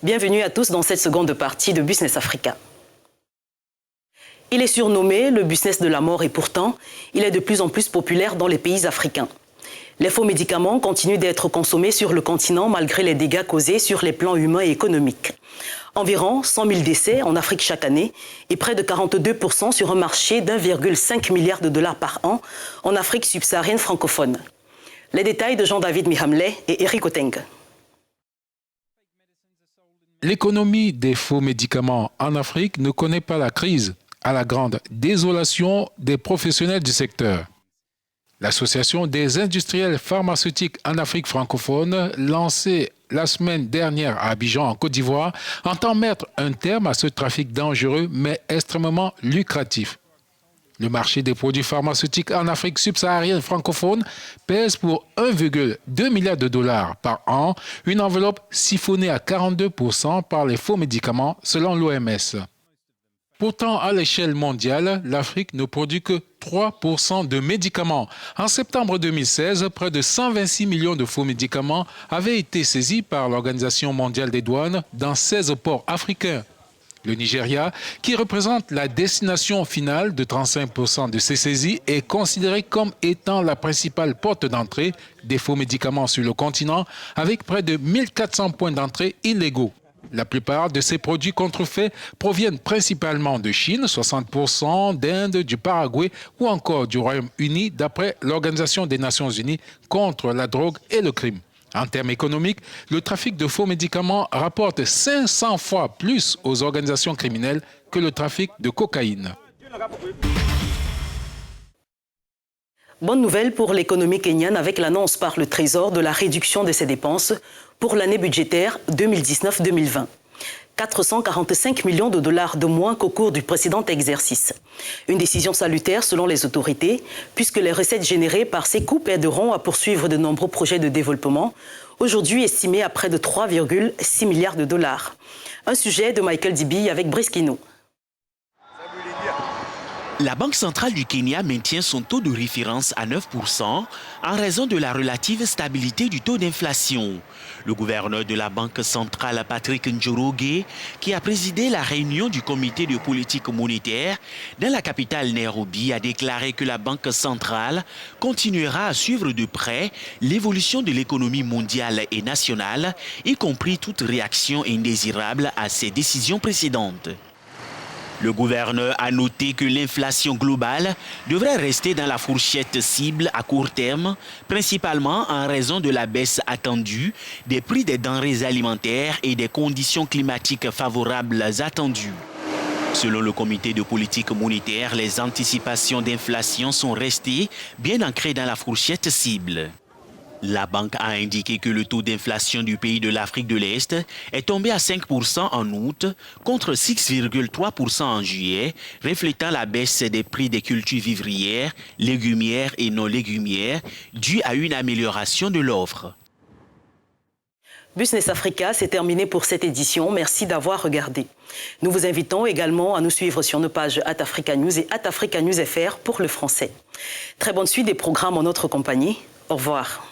Bienvenue à tous dans cette seconde partie de Business Africa. Il est surnommé le business de la mort et pourtant, il est de plus en plus populaire dans les pays africains. Les faux médicaments continuent d'être consommés sur le continent malgré les dégâts causés sur les plans humains et économiques. Environ 100 000 décès en Afrique chaque année et près de 42% sur un marché d'1,5 milliard de dollars par an en Afrique subsaharienne francophone. Les détails de Jean-David Mihamlet et Eric Oteng. L'économie des faux médicaments en Afrique ne connaît pas la crise, à la grande désolation des professionnels du secteur. L'Association des industriels pharmaceutiques en Afrique francophone, lancée la semaine dernière à Abidjan, en Côte d'Ivoire, entend mettre un terme à ce trafic dangereux mais extrêmement lucratif. Le marché des produits pharmaceutiques en Afrique subsaharienne francophone pèse pour 1,2 milliard de dollars par an, une enveloppe siphonnée à 42% par les faux médicaments selon l'OMS. Pourtant, à l'échelle mondiale, l'Afrique ne produit que 3% de médicaments. En septembre 2016, près de 126 millions de faux médicaments avaient été saisis par l'Organisation mondiale des douanes dans 16 ports africains. Le Nigeria, qui représente la destination finale de 35% de ces saisies, est considéré comme étant la principale porte d'entrée des faux médicaments sur le continent, avec près de 1400 points d'entrée illégaux. La plupart de ces produits contrefaits proviennent principalement de Chine, 60%, d'Inde, du Paraguay ou encore du Royaume-Uni, d'après l'Organisation des Nations Unies contre la drogue et le crime. En termes économiques, le trafic de faux médicaments rapporte 500 fois plus aux organisations criminelles que le trafic de cocaïne. Bonne nouvelle pour l'économie kenyane avec l'annonce par le Trésor de la réduction de ses dépenses pour l'année budgétaire 2019-2020. 445 millions de dollars de moins qu'au cours du précédent exercice. Une décision salutaire selon les autorités, puisque les recettes générées par ces coupes aideront à poursuivre de nombreux projets de développement, aujourd'hui estimés à près de 3,6 milliards de dollars. Un sujet de Michael Dibi avec Brice Kino. La Banque centrale du Kenya maintient son taux de référence à 9% en raison de la relative stabilité du taux d'inflation. Le gouverneur de la Banque centrale, Patrick Njoroge, qui a présidé la réunion du comité de politique monétaire dans la capitale Nairobi, a déclaré que la Banque centrale continuera à suivre de près l'évolution de l'économie mondiale et nationale, y compris toute réaction indésirable à ses décisions précédentes. Le gouverneur a noté que l'inflation globale devrait rester dans la fourchette cible à court terme, principalement en raison de la baisse attendue des prix des denrées alimentaires et des conditions climatiques favorables attendues. Selon le comité de politique monétaire, les anticipations d'inflation sont restées bien ancrées dans la fourchette cible. La banque a indiqué que le taux d'inflation du pays de l'Afrique de l'Est est tombé à 5% en août contre 6,3% en juillet, reflétant la baisse des prix des cultures vivrières, légumières et non légumières, due à une amélioration de l'offre. Business Africa, c'est terminé pour cette édition. Merci d'avoir regardé. Nous vous invitons également à nous suivre sur nos pages @africanews et @africanewsfr pour le français. Très bonne suite des programmes en notre compagnie. Au revoir.